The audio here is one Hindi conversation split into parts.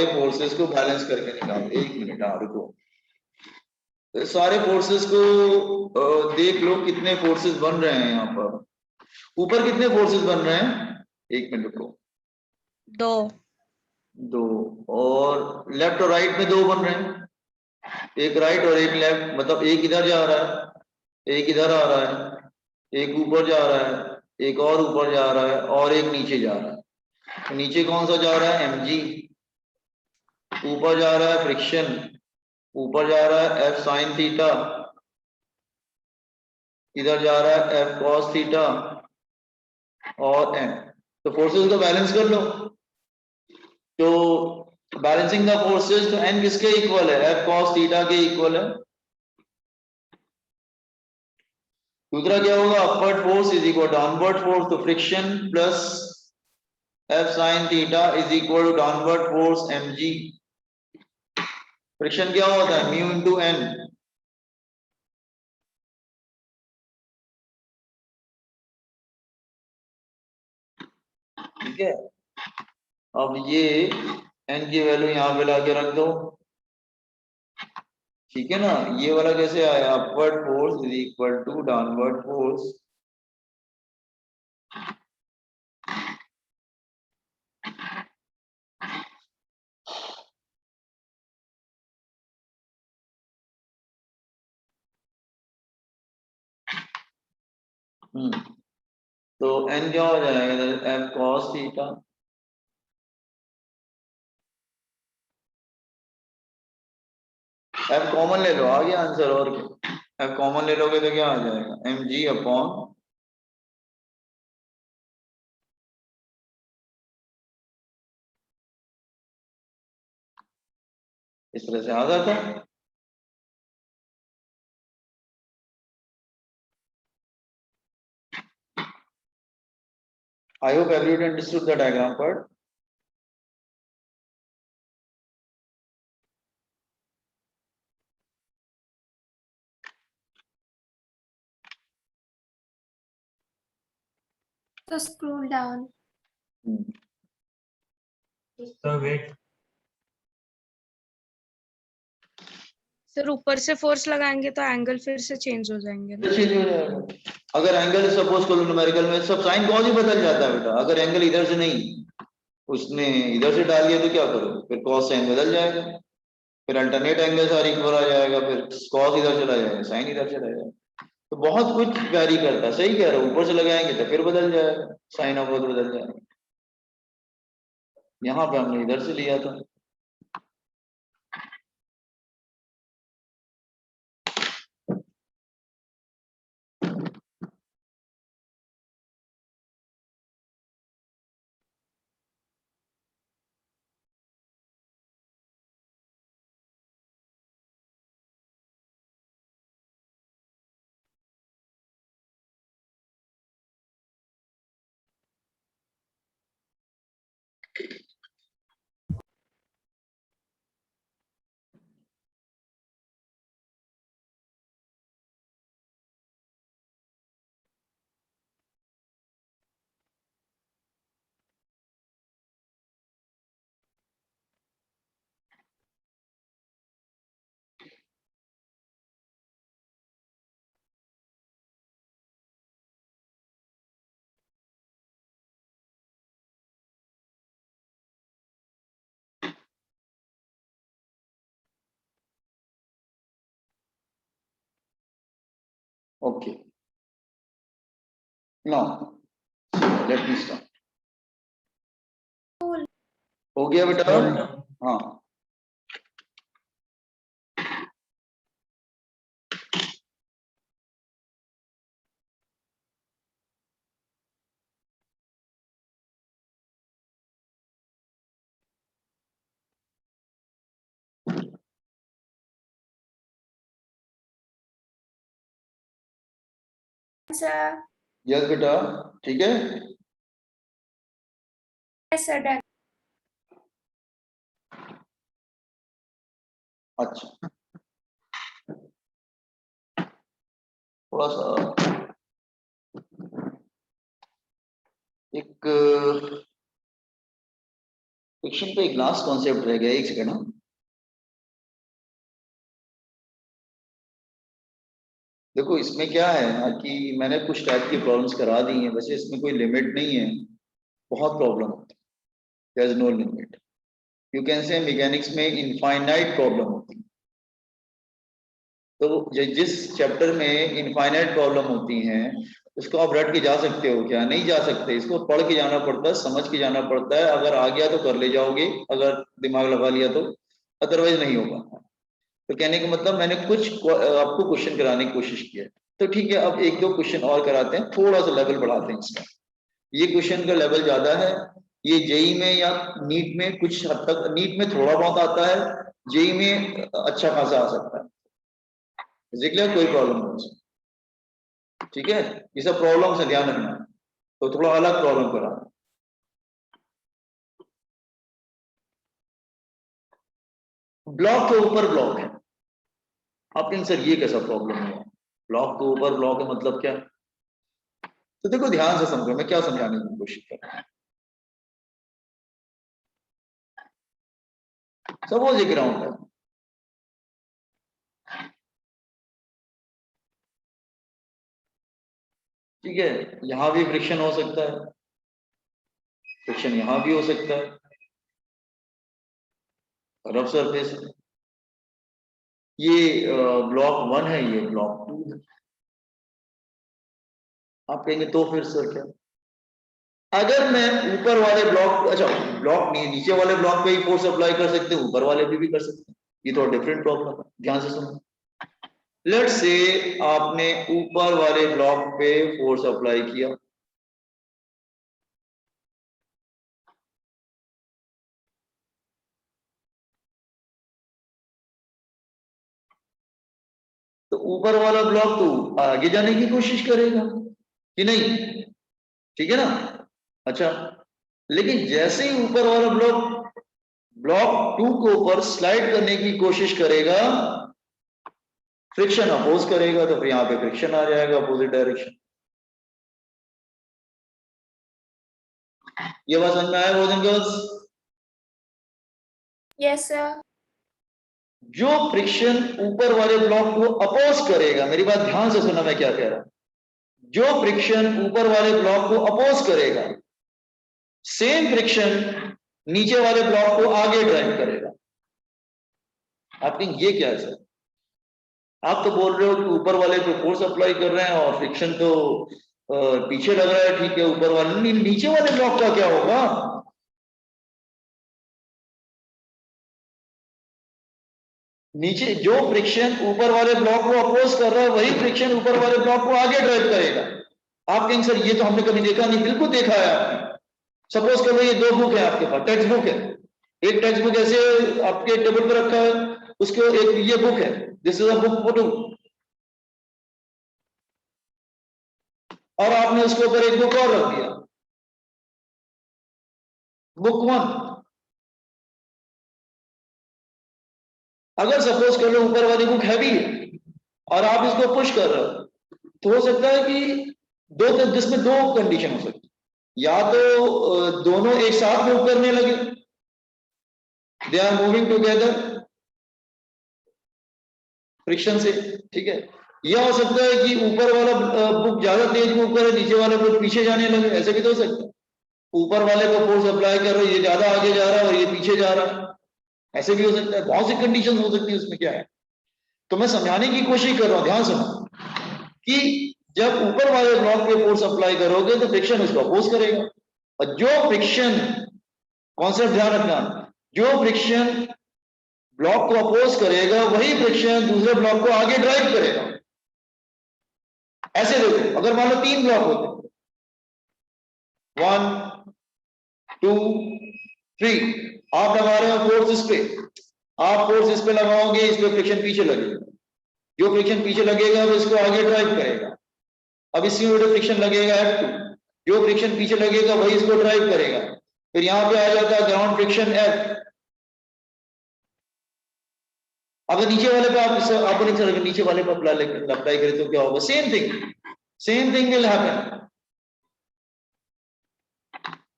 फोर्सेस को बैलेंस करके निकालो। 1 मिनट, हाँ रुको। तो सारे फोर्सेस को देख लो कितने फोर्सेस बन रहे हैं। यहाँ पर ऊपर कितने फोर्सेस बन रहे हैं? 1 मिनट रुको। 2 और लेफ्ट और राइट में 2 बन रहे हैं, एक राइट और एक लेफ्ट, मतलब एक इधर जा रहा है, एक इधर आ रहा है, एक ऊपर जा रहा है, एक और ऊपर जा रहा है और एक नीचे जा रहा है। तो नीचे कौन सा जा रहा है? mg। ऊपर जा रहा है फ्रिक्शन, ऊपर जा रहा है F sin थीटा, इधर जा रहा है F cos थीटा और m। तो फोर्सेस को बैलेंस कर लो। तो बैलेंसिंग द फोर्सेस, तो n किसके इक्वल है? F cos थीटा के इक्वल है। दूसरा क्या होगा? Upward force is equal downward force, तो friction plus F sin theta is equal to downward force mg। Friction क्या होता है? Mu into n। ठीक है, अब ये n की वैल्यू यहाँ पे लाके रख दो। ठीक है ना, ये वाला कैसे आया? Upward force is equal to downward force तो n क्या हो जाएगा? F cos theta F common ले लो, आ गया आंसर। और क्या, F कॉमन ले लोगे तो क्या आ जाएगा? mg अपॉन इस तरह से आ जाता है। I hope everyone understood the diagram part. So scroll down. So wait. Sir ऊपर से फोर्स लगाएंगे तो एंगल फिर से चेंज हो जाएंगे ना? चेंज हो जाएगा। अगर एंगल सपोज करो न्यूमेरिकल में सब साइन कॉस ही बदल जाता है बेटा। अगर एंगल इधर से नहीं, उसने इधर से डाल दिया तो क्या करो? फिर कॉस साइन बदल जाएगा, फिर अल्टरनेट एंगल सारे इक्वल आ जाएगा, फिर कॉस इधर चला जाएगा, साइन इधर चला जाएगा। तो बहुत कुछ वैरी करता है। सही कह रहा हूँ, ऊपर से लगाएंगे तो फिर बदल जाएगा, साइन ऑफ बदल जाएगा। यहाँ पे हमने इधर से लिया था। Okay, now let me start. हो गया बेटा? हाँ, Sir. यस बेटा, ठीक है। Yes, sir. Done. अच्छा, थोड़ा सा एक फ्रिक्शन पे एक लास्ट कॉन्सेप्ट रह गया, एक सेकंड। देखो इसमें क्या है ना कि मैंने कुछ टाइप की प्रॉब्लम्स करा दी हैं, वैसे इसमें कोई लिमिट नहीं है, बहुत प्रॉब्लम होती है, there is no limit. You can say mechanics में इनफाइनाइट प्रॉब्लम होती है। तो जिस चैप्टर में इनफाइनाइट प्रॉब्लम होती हैं उसको आप रट के जा सकते हो क्या? नहीं जा सकते, इसको पढ़ के जाना पड़ता है, समझ के जाना पड़ता है। अगर आ गया तो कर ले जाओगे, अगर दिमाग लगा लिया तो, अदरवाइज नहीं होगा। तो कहने का मतलब मैंने कुछ आपको क्वेश्चन कराने की कोशिश की है। तो ठीक है, अब एक दो क्वेश्चन और कराते हैं, थोड़ा सा लेवल बढ़ाते हैं इसका। ये क्वेश्चन का लेवल ज्यादा है, ये जेई में या नीट में कुछ हद तक, नीट में थोड़ा बहुत आता है, जेई में अच्छा खासा आ सकता है। क्लियर? कोई प्रॉब्लम नहीं, ठीक है? ये सब प्रॉब्लम से ध्यान रखना, तो थोड़ा अलग प्रॉब्लम करा। ब्लॉक के ऊपर ब्लॉक है, आप कहेंगे सर ये कैसा प्रॉब्लम है? ब्लॉक के ऊपर ब्लॉक है मतलब क्या? तो देखो ध्यान से समझो मैं क्या समझाने की कोशिश कर रहा हूं। सपोज ये ग्राउंड है, ठीक है? यहां भी फ्रिक्शन हो सकता है, फ्रिक्शन यहां भी हो सकता है, रफ सरफेस। ये ब्लॉक 1 है, ये ब्लॉक 2 है। आप कहेंगे तो फिर सर क्या? अगर मैं ऊपर वाले ब्लॉक, अच्छा ब्लॉक नीचे वाले ब्लॉक पे ही फोर्स अप्लाई कर सकते हैं, ऊपर वाले पे भी कर सकते हैं, ये तो डिफरेंट प्रॉब्लम है। ध्यान से सुनो, लेट्स से आपने ऊपर वाले ब्लॉक पे फोर्स अप्लाई किया, तो ऊपर वाला ब्लॉक तो आगे जाने की कोशिश करेगा कि नहीं? ठीक है ना? अच्छा, लेकिन जैसे ही ऊपर वाला ब्लॉक ब्लॉक 2 के ऊपर स्लाइड करने की कोशिश करेगा, फ्रिक्शन अपोज करेगा, तो फिर यहां पे फ्रिक्शन आ जाएगा अपोजिट डायरेक्शन। ये बात समझ में आया boys and girls? Yes, sir. जो फ्रिक्शन ऊपर वाले ब्लॉक को अपोज करेगा, मेरी बात ध्यान से सुनना मैं क्या कह रहा हूं, जो फ्रिक्शन ऊपर वाले ब्लॉक को अपोज करेगा, सेम फ्रिक्शन नीचे वाले ब्लॉक को आगे ड्राइव करेगा। आप कहेंगे ये क्या है सर? आप तो बोल रहे हो कि ऊपर वाले पे फोर्स अप्लाई कर रहे हैं और फ्रिक्शन तो पीछे लग रहा है, ठीक है, ऊपर वाले, नीचे वाले ब्लॉक का क्या होगा? नीचे जो फ्रिक्शन ऊपर वाले ब्लॉक को अपोज कर रहा है, वही फ्रिक्शन ऊपर वाले ब्लॉक को आगे ड्राइव करेगा। आप कहेंगे सर ये तो हमने कभी देखा नहीं। बिल्कुल देखा है आपने। सपोज करो ये दो बुक है आपके पास, टेक्स्ट बुक है, एक टेक्स्ट बुक ऐसे आपके टेबल पर रखा है, उसके एक ये बुक है, this is a book photo, और आपने उसके ऊपर एक बुक और रख दिया, बुक 1। अगर सपोज कर लो ऊपर वाली बुक हैवी है और आप इसको पुश कर रहे हो, तो हो सकता है कि जिसमें दो कंडीशन हो सकती है, या तो दोनों एक साथ मूव करने लगे, they are moving together friction से, ठीक है? यह हो सकता है कि ऊपर वाला बुक ज्यादा तेज मूव करे, नीचे वाला बुक पीछे जाने लगे, ऐसे भी तो हो सकता है। ऊपर वाले को फोर्स अप्लाई कर रहे हो, ये ज्यादा आगे जा रहा है और ये पीछे जा रहा है, ऐसे भी हो सकता है। बहुत सी कंडीशन हो सकती है, उसमें क्या है? तो मैं समझाने की कोशिश कर रहा हूं, ध्यान सुनो, कि जब ऊपर वाले ब्लॉक पे फोर्स अप्लाई करोगे तो फ्रिक्शन उसको अपोज करेगा, और जो फ्रिक्शन, कॉन्सेप्ट ध्यान रखना, जो फ्रिक्शन ब्लॉक को अपोज करेगा वही फ्रिक्शन दूसरे ब्लॉक को आगे ड्राइव करेगा। ऐसे देखो, अगर मान लो 3 ब्लॉक होते, 1 2 3, आप लगा रहे हो फोर्स इस पे, आप फोर्स इस पे लगाओगे, इस पे फ्रिक्शन पीछे लगेगा, जो फ्रिक्शन पीछे लगेगा वो इसको आगे ड्राइव करेगा। अब इसी में फ्रिक्शन लगेगा F2, जो फ्रिक्शन पीछे लगेगा वही इसको ड्राइव करेगा। फिर यहां पे आ जाता है ग्राउंड फ्रिक्शन F। अगर नीचे वाले पे आप नीचे वाले पे अप्लाई करें तो क्या होगा? Same thing will happen.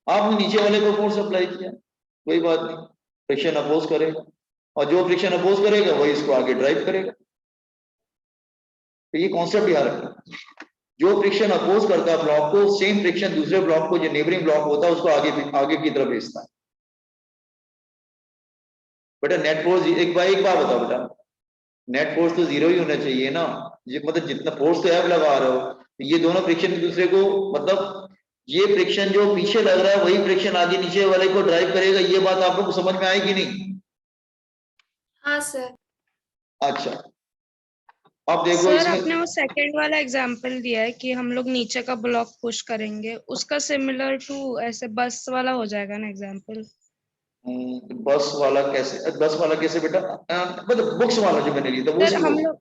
आपने नीचे वाले को फोर्स अप्लाई किया, कोई बात नहीं, फ्रिक्शन अपोज करेगा, और जो फ्रिक्शन अपोज करेगा वही इसको आगे ड्राइव करेगा। तो ये कॉन्सेप्ट याद रखना, जो फ्रिक्शन अपोज करता है ब्लॉक को, सेम फ्रिक्शन दूसरे ब्लॉक को, जो नेबरिंग ब्लॉक होता है, उसको आगे की तरफ भेजता है। बेटा नेट फोर्स, एक बार बताओ बेटा, नेट फोर्स तो जीरो ही होना चाहिए ना, ये मतलब जितना फोर्स तो एफ लगा रहे हो, तो ये दोनों फ्रिक्शन एक दूसरे को, मतलब ये फ्रिक्शन जो पीछे लग रहा है वही फ्रिक्शन आगे नीचे वाले को ड्राइव करेगा। ये बात आप लोग को समझ में आएगी नहीं? हाँ सर। अच्छा, अब देखो सर इसमें, आपने वो सेकंड वाला एग्जांपल दिया है कि हम लोग नीचे का ब्लॉक पुश करेंगे, उसका सिमिलर टू ऐसे बस वाला हो जाएगा ना एग्जांपल? बस वाला कैसे, बस वाला कैसे बेटा? मतलब बुक्स वाला जो मैंने लिया था वो सर हम लोग,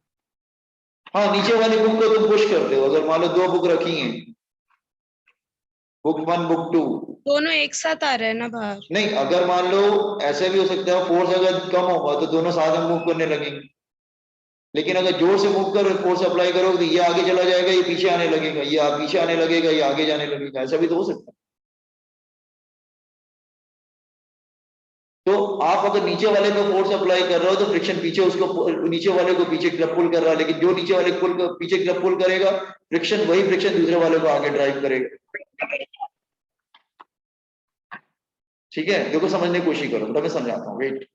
हाँ, नीचे वाली बुक को तुम पुश करते हो। अगर मान लो 2 बुक रखी हैं, बुक 1 बुक 2, दोनों एक साथ आ रहे हैं ना बाहर? नहीं, अगर मान लो ऐसे भी हो सकता है, फोर्स अगर कम होगा तो दोनों साथ में मूव करने लगेंगे, लेकिन अगर जोर से मूव कर फोर्स अप्लाई करोगे तो ये आगे चला जाएगा, ये पीछे आने लगेगा, ये पीछे आने लगेगा, ये आगे जाने लगेगा, ऐसा भी तो हो सकता है। तो आप अगर नीचे वाले पे फोर्स अप्लाई कर रहे हो तो फ्रिक्शन पीछे उसको, नीचे वाले को पीछे की तरफ पुल कर रहा है, लेकिन जो नीचे वाले को पीछे की तरफ पुल करेगा, फ्रिक्शन वही फ्रिक्शन दूसरे वाले को आगे ड्राइव करेगा। ठीक है, देखो समझने की कोशिश करो, तो मैं समझाता हूँ, वेट।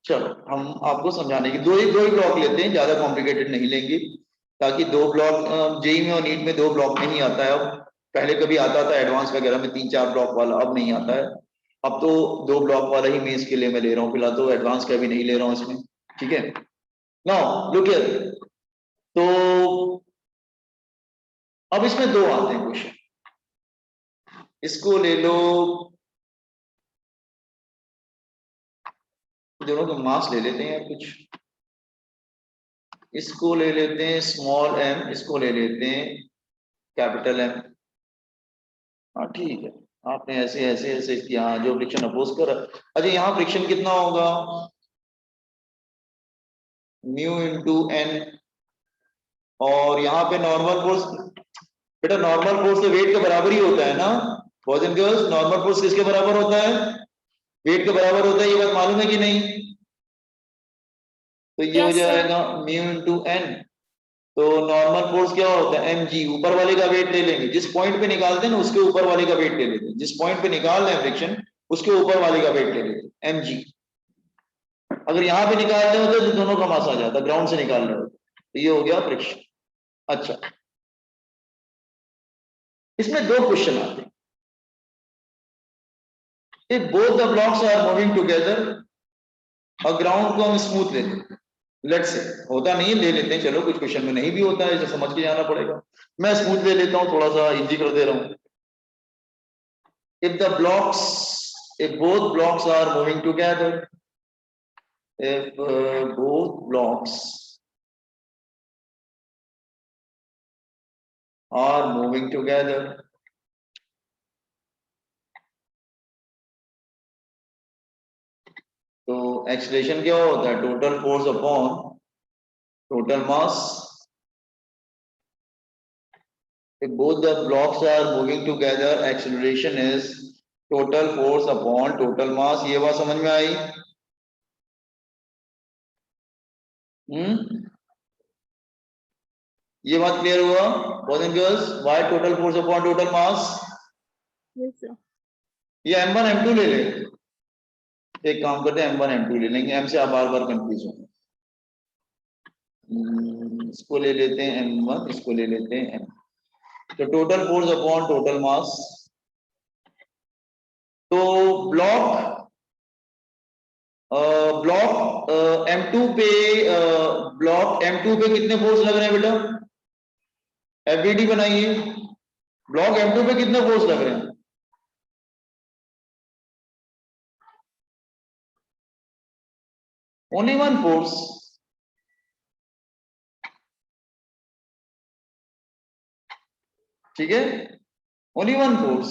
चलो हम आपको समझाने की दो ही ब्लॉक लेते हैं, ज्यादा कॉम्प्लिकेटेड नहीं लेंगे, ताकि 2 ब्लॉक जेईई में और नीट में 2 ब्लॉक नहीं आता है। अब पहले कभी आता था एडवांस वगैरह में 3-4 ब्लॉक वाला, अब नहीं आता है। अब तो 2 ब्लॉक वाला ही मेंस के लिए मैं ले रहा हूँ फिलहाल, तो एडवांस का भी नहीं ले रहा हूँ इसमें। ठीक है, नाउ लुक हियर, तो अब इसमें 2 आते हैं क्वेश्चन, इसको ले लो, दोनों का मास ले लेते हैं कुछ, इसको ले लेते हैं स्मॉल m, इसको ले लेते हैं कैपिटल M। हाँ ठीक है, आपने ऐसे ऐसे ऐसे किया, जो फ्रिक्शन अपोज कर, अच्छा यहाँ फ्रिक्शन कितना होगा, म्यू इंटू n, और यहाँ पे नॉर्मल फोर्स, बेटा नॉर्मल फोर्स तो वेट के बराबर ही होता है ना boys and girls, normal force किसके बराबर होता है? वेट के बराबर होता है, ये बात मालूम है कि नहीं? तो ये हो Yes, sir. जाएगा म्यू इंटू n, तो नॉर्मल फोर्स क्या होता है? mg, ऊपर वाले का वेट ले लेंगे, जिस पॉइंट पे निकालते हैं ना उसके ऊपर वाले का वेट ले लेते हैं, जिस पॉइंट पे निकाल रहे हैं फ्रिक्शन उसके ऊपर वाले का वेट ले लेते हैं, mg। अगर यहाँ पे निकाल रहे होते तो दोनों का मास आ जाता, ग्राउंड से निकाल रहे होते, तो ये हो गया फ्रिक्शन। अच्छा, इसमें 2 क्वेश्चन आते हैं, if both the blocks are moving together, और ग्राउंड को हम स्मूथ लेते हैं, लेट्स से, होता नहीं है, ले लेते हैं, चलो कुछ क्वेश्चन में नहीं भी होता है, इसे समझ के जाना पड़ेगा, मैं स्मूथ ले लेता हूं, थोड़ा सा इजी कर दे रहा हूं। if both blocks are moving together, if both blocks are moving together, तो एक्सीलरेशन क्या होता है? Total force upon total mass. If both the blocks are moving together, acceleration is total force upon total mass। ये बात समझ में आई? ये बात क्लियर हुआ boys and girls? Why total force upon total mass? Yes, sir. ये m1 m2 ले ले, एक काम करते हैं m1 m2 ले लेंगे, m से आप बार बार कंफ्यूज हो। इसको ले लेते हैं m1, इसको ले लेते हैं m, तो total force upon total mass. तो ब्लॉक M2 पे, ब्लॉक M2 पे कितने फोर्स लग रहे हैं बेटा? FBD बनाइए, ब्लॉक M2 पे कितने फोर्स लग रहे हैं? ओनली 1 फोर्स, ठीक है, ओनली 1 फोर्स।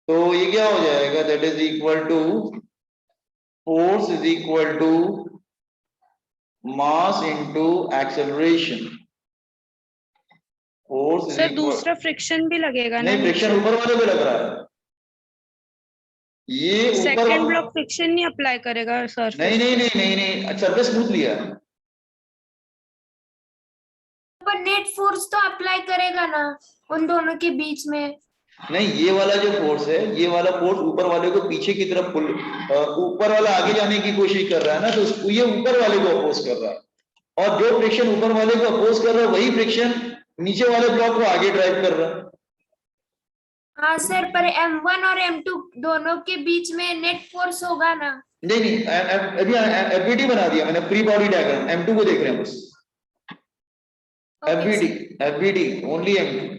तो ये क्या हो जाएगा? That is equal to force is equal to mass into acceleration. Force is sir equal, दूसरा फ्रिक्शन भी लगेगा ना नहीं फ्रिक्शन नीचे? ऊपर वाले पे लग रहा है, ये ऊपर सेकंड ब्लॉक फ्रिक्शन नहीं अप्लाई करेगा सरफेस? नहीं नहीं नहीं नहीं नहीं, सरफेस स्मूथ लिया है। पर नेट फोर्स तो अप्लाई करेगा ना उन दोनों के बीच में। नहीं, ये वाला जो फोर्स है, ये वाला फोर्स ऊपर वाले को पीछे की तरफ पुल, ऊपर वाला आगे जाने की कोशिश कर रहा है ना, तो ये ऊपर वाले को अपोज कर रहा है, और जो फ्रिक्शन ऊपर वाले को अपोज कर रहा है वही फ्रिक्शन नीचे वाले ब्लॉक को आगे ड्राइव कर रहा है। हाँ सर, पर M1 और M2 दोनों के बीच में नेट फोर्स होगा ना? नहीं नहीं, अभी एफबीडी बना दिया मैंने, फ्री बॉडी डायग्राम, M2 को देख रहे हैं बस। FBD only M2।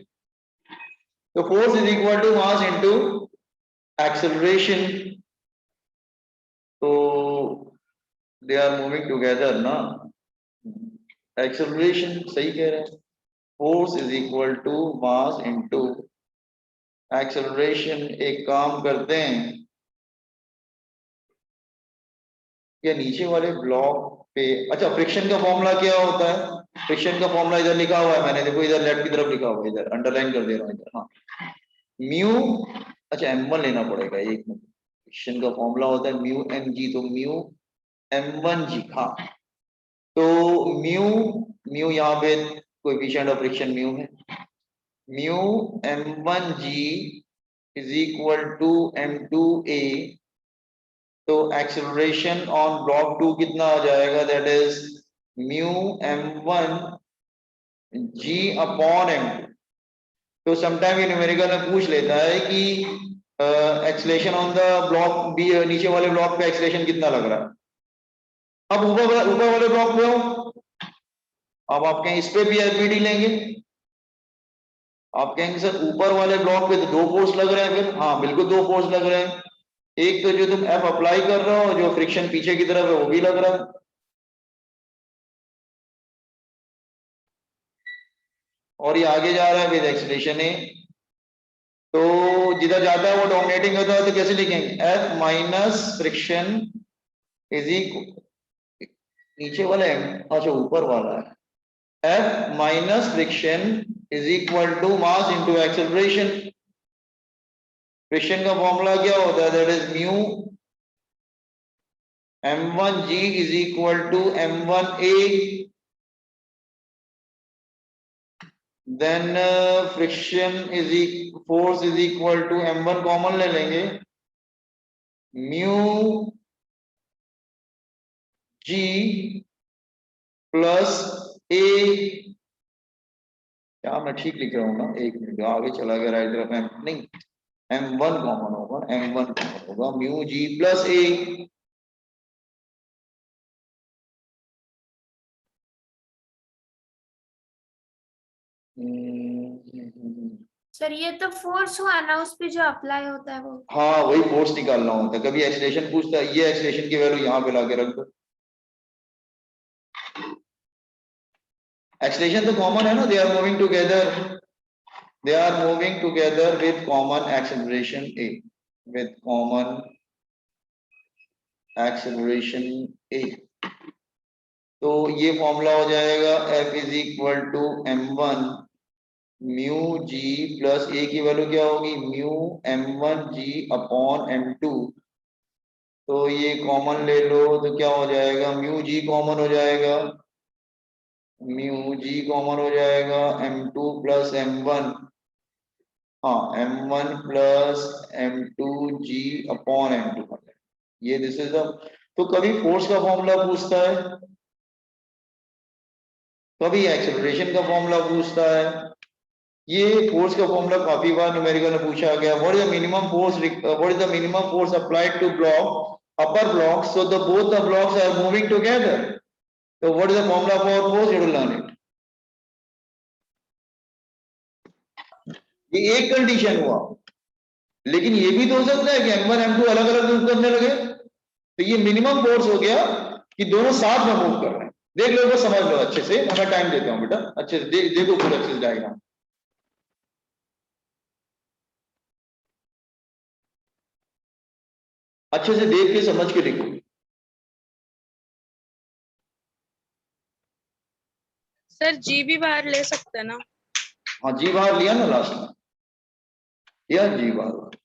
तो force is equal to mass into acceleration, तो दे आर मूविंग टुगेदर ना, एक्सेलरेशन सही कह रहे हैं, force is equal to mass into acceleration. एक काम करते हैं, या नीचे वाले ब्लॉक पे, अच्छा फ्रिक्शन का फॉर्मूला क्या होता है? फ्रिक्शन का फॉर्मूला इधर लिखा हुआ है मैंने, देखो इधर लेफ्ट की तरफ लिखा हुआ है, इधर अंडरलाइन कर दे रहा हूं इधर, हाँ म्यू, अच्छा M1 लेना पड़ेगा, एक मिनट, फ्रिक्शन का फॉर्मूला होता है म्यू mg, तो म्यू M1g, हाँ तो म्यू यहाँ पे कोएफिशिएंट ऑफ फ्रिक्शन म्यू है, mu M1g is equal to M2a, तो एक्सेलरेशन ऑन ब्लॉक 2 कितना आ जाएगा, that is mu M1g upon M2। तो समटाइम ये न्यूमेरिकल में पूछ लेता है कि acceleration on the block B, नीचे वाले ब्लॉक पे एक्सेलरेशन कितना लग रहा है। अब ऊपर वाले ब्लॉक पे हो, अब आप कहें इस पे भी एफबीडी लेंगे, आप कहेंगे सर ऊपर वाले ब्लॉक पे तो 2 फोर्स लग रहे हैं, फिर हाँ बिल्कुल 2 फोर्स लग रहे हैं, एक तो जो तुम एफ अप्लाई कर रहे हो, जो फ्रिक्शन पीछे की तरफ है वो भी लग रहा है, और ये आगे जा रहा है विद एक्सेलरेशन ए, तो जिधर जाता है वो डोमिनेटिंग होता है, तो कैसे लिखेंगे, F minus friction is equal, नीचे वाला है, अच्छा ऊपर वाला है, F minus friction is equal to mass into acceleration. Friction का फॉर्मूला क्या होता है, that is mu M1g is equal to M1a, then friction is force is equal to M1 common ले लेंगे, म्यू g प्लस a, क्या मैं ठीक लिख रहा हूँ ना, एक मिनट आगे चला गया राइट तरफ, M नहीं M1 कॉमन होगा, M1 कॉमन होगा, mu g plus a, sir ये तो फोर्स हुआ ना उस पे जो अप्लाई होता है वो। हाँ वही फोर्स निकालना होता है, कभी एक्सेलरेशन पूछता है, ये एक्सेलरेशन की वैल्यू यहाँ पे लाके रख दो, एक्सेलरेशन तो कॉमन है ना, they are moving together, they are moving together with common acceleration A, with common acceleration A, तो ये फॉर्मूला हो जाएगा F is equal to M1 mu G plus A की वैल्यू क्या होगी, म्यू M1g अपॉन M2, तो ये कॉमन ले लो तो क्या हो जाएगा, म्यू जी कॉमन हो जाएगा, म्यू जी कॉमन हो जाएगा, M2 प्लस M1, हाँ M1 plus M2g upon M2, ये दिस इज द, तो कभी फोर्स का फॉर्मूला पूछता है, कभी एक्सेलरेशन का फॉर्मूला पूछता है, ये फोर्स का फॉर्मूला काफी बार न्यूमेरिकल में पूछा गया, what is the minimum force, what is the minimum force applied to block, upper block, so the both the blocks are moving together, so what is the formula for force, you will learn it। ये एक कंडीशन हुआ, लेकिन ये भी तो हो सकता है कि M1 M2 अलग अलग मूव करने लगे, तो ये मिनिमम फोर्स हो गया कि दोनों साथ में मूव कर रहे हैं। देख लो बस, समझ लो अच्छे से, मैं टाइम देता हूं बेटा, अच्छे से देखो फुल एक्सिस डायग्राम, अच्छे से देख के समझ के लिखो। सर जी भी बाहर ले सकते हैं ना? हाँ जी बाहर लिया ना लास्ट में, या जी बाहर,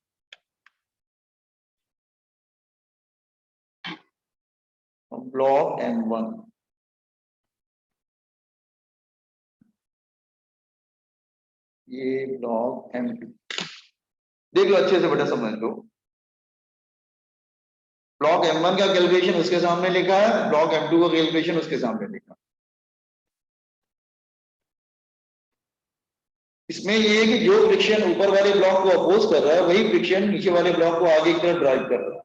ब्लॉक M1, ये ब्लॉक M2, देख लो अच्छे से बेटा, समझ लो। ब्लॉक M1 का कैलकुलेशन उसके सामने लिखा है, ब्लॉक M2 का कैलकुलेशन उसके सामने लिखा है। इसमें ये है कि जो फ्रिक्शन ऊपर वाले ब्लॉक को अपोज कर रहा है, वही फ्रिक्शन नीचे वाले ब्लॉक को आगे की तरफ ड्राइव कर रहा है।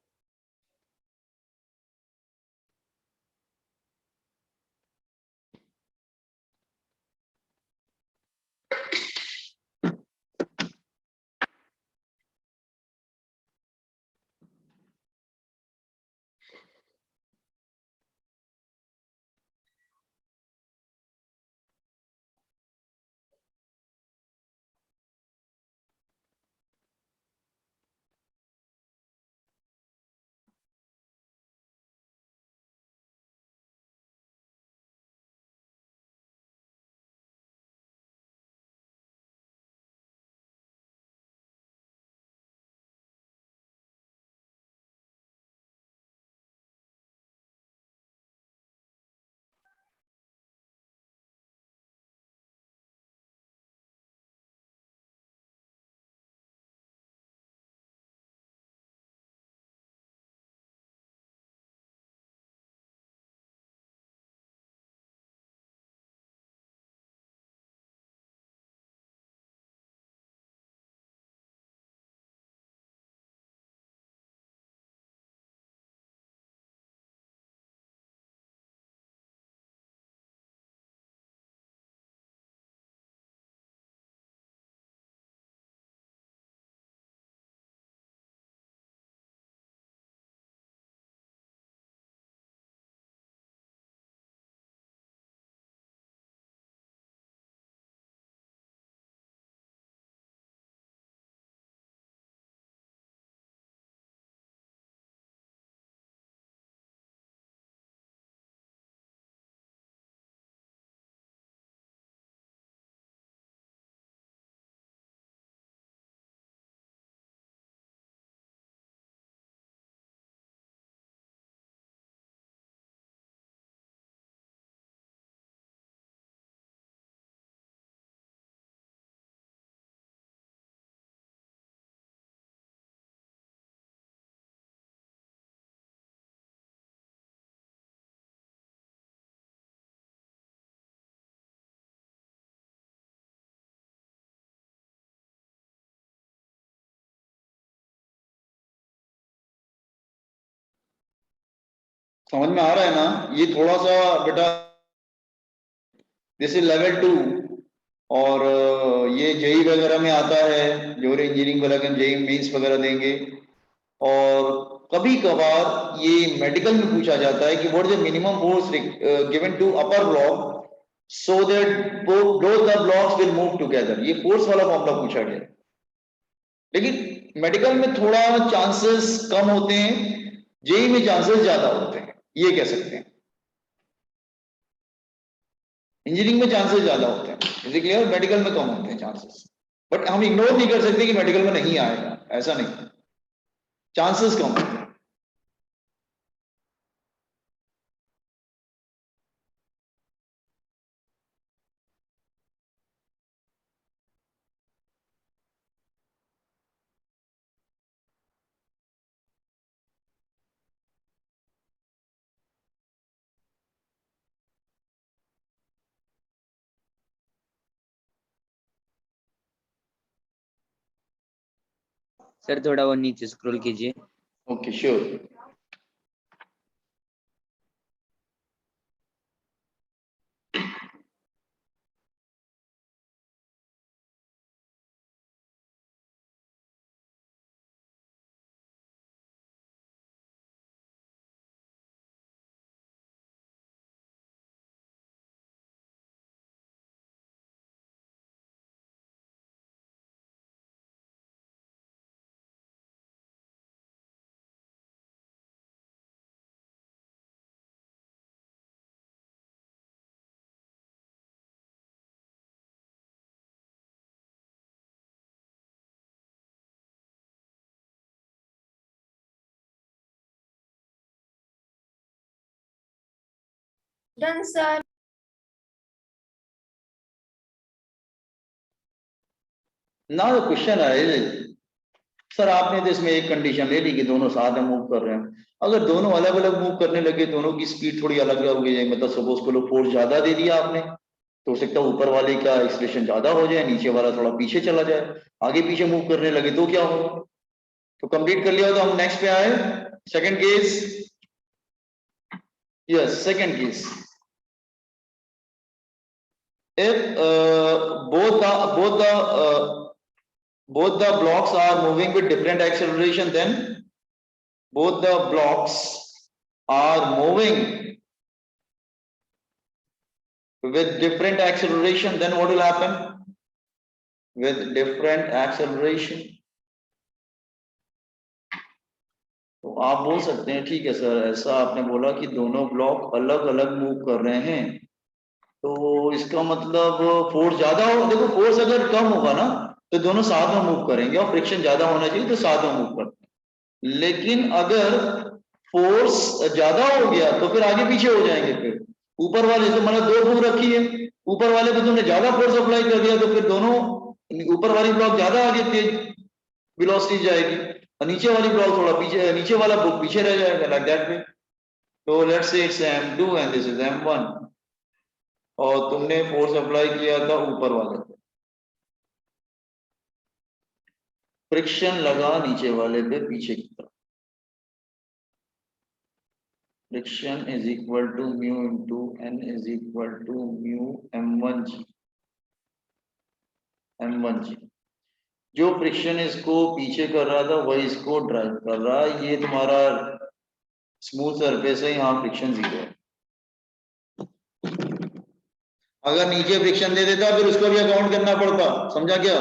समझ में आ रहा है ना? ये थोड़ा सा बेटा, दिस इज लेवल 2, और ये जेई वगैरह में आता है, जो इंजीनियरिंग वगैरह जेई मेंस वगैरह देंगे। और कभी कभार ये मेडिकल में पूछा जाता है कि what is the minimum force given to upper block so that both the blocks will move together. ये फोर्स वाला फॉर्मूला पूछा गया है, लेकिन मेडिकल में थोड़ा चांसेस कम होते हैं, जेई में चांसेस ज्यादा होते हैं, ये कह सकते हैं। इंजीनियरिंग में चांसेस ज्यादा होते हैं, इज क्लियर? मेडिकल में कम होते हैं चांसेस, बट हम इग्नोर नहीं कर सकते कि मेडिकल में नहीं आएगा, ऐसा नहीं, चांसेस कम होते हैं। सर थोड़ा वो नीचे स्क्रॉल कीजिए। Okay, sure. Done sir. ना द क्वेश्चन है सर आपने तो इसमें एक कंडीशन ले ली कि दोनों साथ में मूव कर रहे हैं। अगर दोनों अलग अलग मूव करने लगे, दोनों की स्पीड थोड़ी अलग अलग हो गई, मतलब सपोज को लो फोर्स ज्यादा दे दिया आपने, तो हो सकता है ऊपर वाले का एक्सेलरेशन ज्यादा हो जाए, नीचे वाला थोड़ा पीछे चला जाए। आगे पीछे मूव करने लगे तो क्या होगा? तो कंप्लीट कर लिया, तो हम नेक्स्ट पे आए, second case. Yes, second case. If both the blocks are moving with different acceleration, then both the blocks are moving with different acceleration, then what will happen? With different acceleration, तो आप बोल सकते हैं ठीक है सर, ऐसा आपने बोला कि दोनों ब्लॉक अलग अलग मूव कर रहे हैं, तो इसका मतलब फोर्स ज्यादा हो। देखो फोर्स अगर कम होगा ना तो दोनों साथ में मूव करेंगे, और फ्रिक्शन ज्यादा होना चाहिए तो साथ में मूव करते हैं। लेकिन अगर फोर्स ज्यादा हो गया तो फिर आगे पीछे हो जाएंगे। फिर ऊपर वाले तो मतलब दो ब्लॉक रखी है, ऊपर वाले पे तुमने ज्यादा फोर्स अप्लाई कर दिया तो फिर दोनों ऊपर वाली ब्लॉक ज्यादा आगे तेज वेलोसिटी जाएगी, और नीचे वाली ब्लॉक थोड़ा पीछे, नीचे वाला ब्लॉक पीछे रह जाएगा, लाइक दैट वे। तो let's say it's m2 and this is m1, और तुमने फोर्स अप्लाई किया था ऊपर वाले पे, फ्रिक्शन लगा नीचे वाले पे पीछे की तरफ। Friction is equal to mu into N is equal to mu m1g। जो फ्रिक्शन इसको पीछे कर रहा था वही इसको ड्राइव कर रहा है। ये तुम्हारा स्मूथ सरफेस है, यहाँ फ्रिक्शन 0 है। अगर नीचे फ्रिक्शन दे देता फिर उसको भी अकाउंट करना पड़ता, समझा क्या?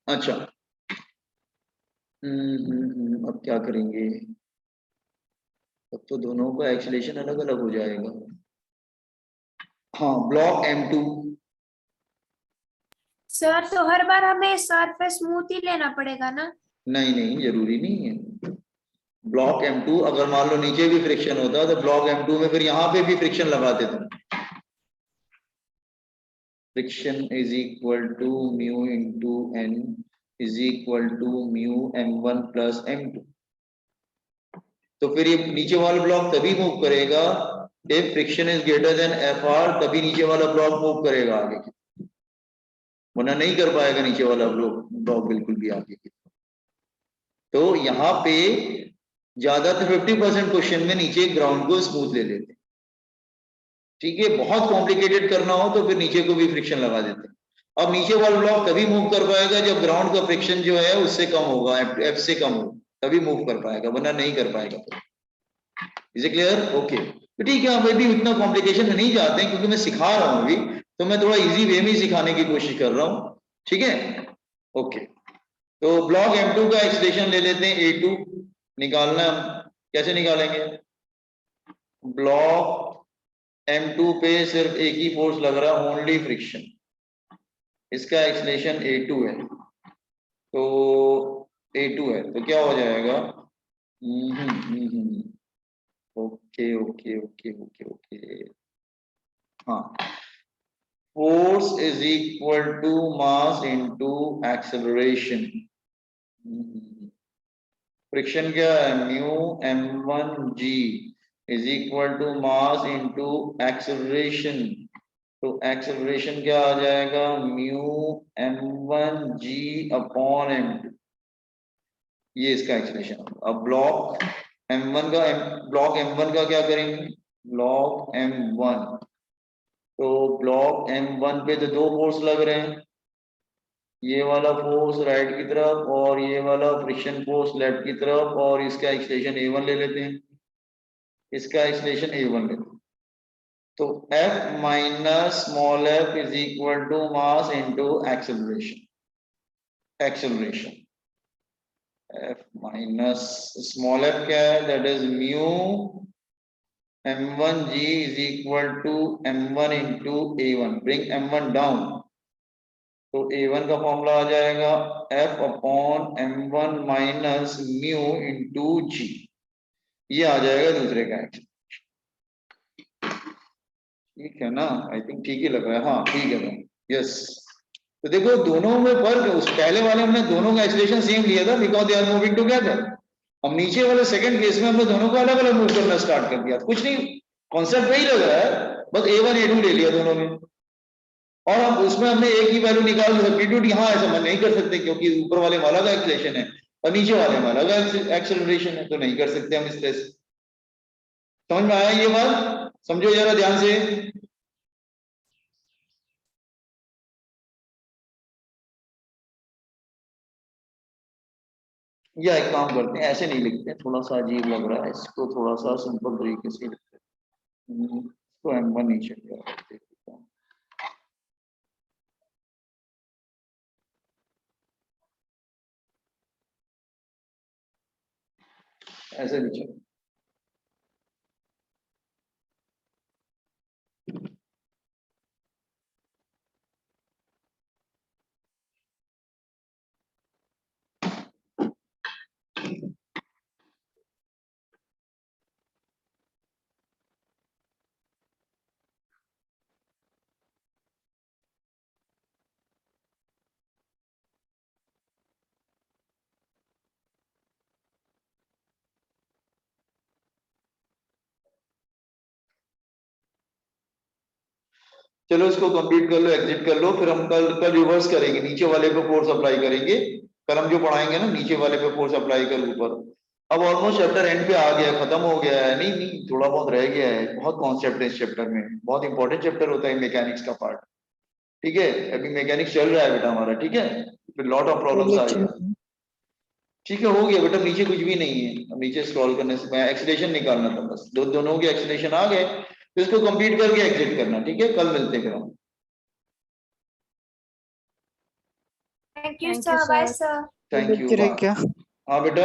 अच्छा, अब क्या करेंगे? अब तो दोनों का एक्सीलरेशन अलग अलग हो जाएगा। हाँ, ब्लॉक m2। सर तो हर बार हमें सरफेस स्मूथ ही लेना पड़ेगा ना? नहीं नहीं, जरूरी नहीं है। ब्लॉक m2 अगर मान लो नीचे भी फ्रिक्शन होता तो ब्लॉक m2 में फिर यहाँ पे भी फ्रिक्शन लगाते थे। Friction is equal to mu into N is equal to mu m1 plus m2। तो फिर ये नीचे वाला ब्लॉक तभी मूव करेगा if friction is greater than Fr, तभी नीचे वाला ब्लॉक मूव करेगा आगे की, वरना नहीं कर पाएगा नीचे वाला ब्लॉक बिल्कुल भी आगे की। तो यहाँ पे ज्यादातर 50% क्वेश्चन में नीचे ग्राउंड को स्मूथ ले लेते हैं, ठीक है। बहुत कॉम्प्लिकेटेड करना हो तो फिर नीचे को भी फ्रिक्शन लगा देते हैं। अब नीचे वाला ब्लॉक तभी मूव कर पाएगा जब ग्राउंड का फ्रिक्शन जो है उससे कम होगा, F से कम होगा, तभी मूव कर पाएगा, वरना नहीं कर पाएगा। Is it clear? ओके, तो ठीक है, हम भी इतना कॉम्प्लिकेशन में नहीं जाते हैं क्योंकि मैं सिखा रहा हूँ अभी, तो मैं थोड़ा इजी वे में सिखाने की कोशिश कर रहा हूँ, ठीक है। ओके, तो ब्लॉक m2 का एक्सप्रेशन ले लेते हैं, A2 निकालना। कैसे निकालेंगे? ब्लॉक m2 पे सिर्फ एक ही फोर्स लग रहा है, ओनली फ्रिक्शन, इसका एक्सलेशन A2 है। तो A2 है तो क्या हो जाएगा? Okay okay okay okay okay, हाँ, force is equal to mass into acceleration. Friction क्या है? Mu m1g is equal to mass into acceleration. तो एक्सेलरेशन क्या आ जाएगा? म्यू m1g अपॉन m2, ये इसका एक्सेलरेशन। अब ब्लॉक m1 का क्या करेंगे? ब्लॉक m1, तो ब्लॉक m1 पे तो दो फोर्स लग रहे हैं, ये वाला फोर्स राइट की तरफ और ये वाला फ्रिक्शन फोर्स लेफ्ट की तरफ, और इसका एक्सलेशन A1 ले लेते हैं, इसका एक्सलेशन A1 लेते हैं। तो F minus small f is equal to mass into acceleration. F minus small f क्या है? That is mu m1g is equal to m1 into A1, bring m1 down, तो A1 का फॉर्मूला आ जाएगा F upon m1 minus mu into g, ये आ जाएगा दूसरे का एक्शन। ठीक है ना, आई थिंक ठीक ही लग रहा है, हाँ ठीक है भाई, यस। तो देखो दोनों में फर्क है, उस पहले वाले हमने दोनों का एक्सीलरेशन सेम लिया था because they are moving together. हम नीचे वाले सेकंड केस में हमने दोनों को अलग अलग मूव करना स्टार्ट कर दिया, कुछ नहीं, कॉन्सेप्ट वही लग रहा है, बस A1 A2 ले लिया दोनों में, और हम उसमें हमने एक ही वैल्यू निकाल दी सब्स्टिट्यूट। यहाँ ऐसा हम नहीं कर सकते क्योंकि ऊपर वाले में अलग एक्सीलरेशन है और नीचे वाले में अलग एक्सेलरेशन है, तो नहीं कर सकते हम इस तरह से। समझ में आया ये बात? समझो जरा ध्यान से। या एक काम करते हैं, ऐसे नहीं लिखते, थोड़ा सा अजीब लग रहा है, इसको थोड़ा सा सिंपल तरीके से लिखते हैं। इसको M1 नीचे लिखते हैं। ऐसे नीचे चलो इसको कंप्लीट कर लो, एग्जिट कर लो, फिर हम कल रिवर्स करेंगे, नीचे वाले पे फोर्स अप्लाई करेंगे। कल हम जो पढ़ाएंगे ना, नीचे वाले पे फोर्स अप्लाई कर ऊपर। अब ऑलमोस्ट चैप्टर एंड पे आ गया, खत्म हो गया है, नहीं नहीं थोड़ा बहुत रह गया है, बहुत कॉन्सेप्ट है इस चैप्टर में, बहुत इंपॉर्टेंट चैप्टर होता है मैकेनिक्स का पार्ट। ठीक है, अभी मैकेनिक्स चल रहा है बेटा हमारा, ठीक है, फिर लॉट ऑफ प्रॉब्लम्स आएगा। ठीक है, हो गया बेटा, नीचे कुछ भी नहीं है, अब नीचे स्क्रॉल करने से मैं एक्सीलरेशन निकालना था बस, दोनों के एक्सीलरेशन आ गए, तो इसको कंप्लीट करके एग्जिट करना। ठीक है, कल मिलते हैं फिर हम। Thank you, Thank sir. you, Bye, sir. sir. Thank you. हाँ बेटा।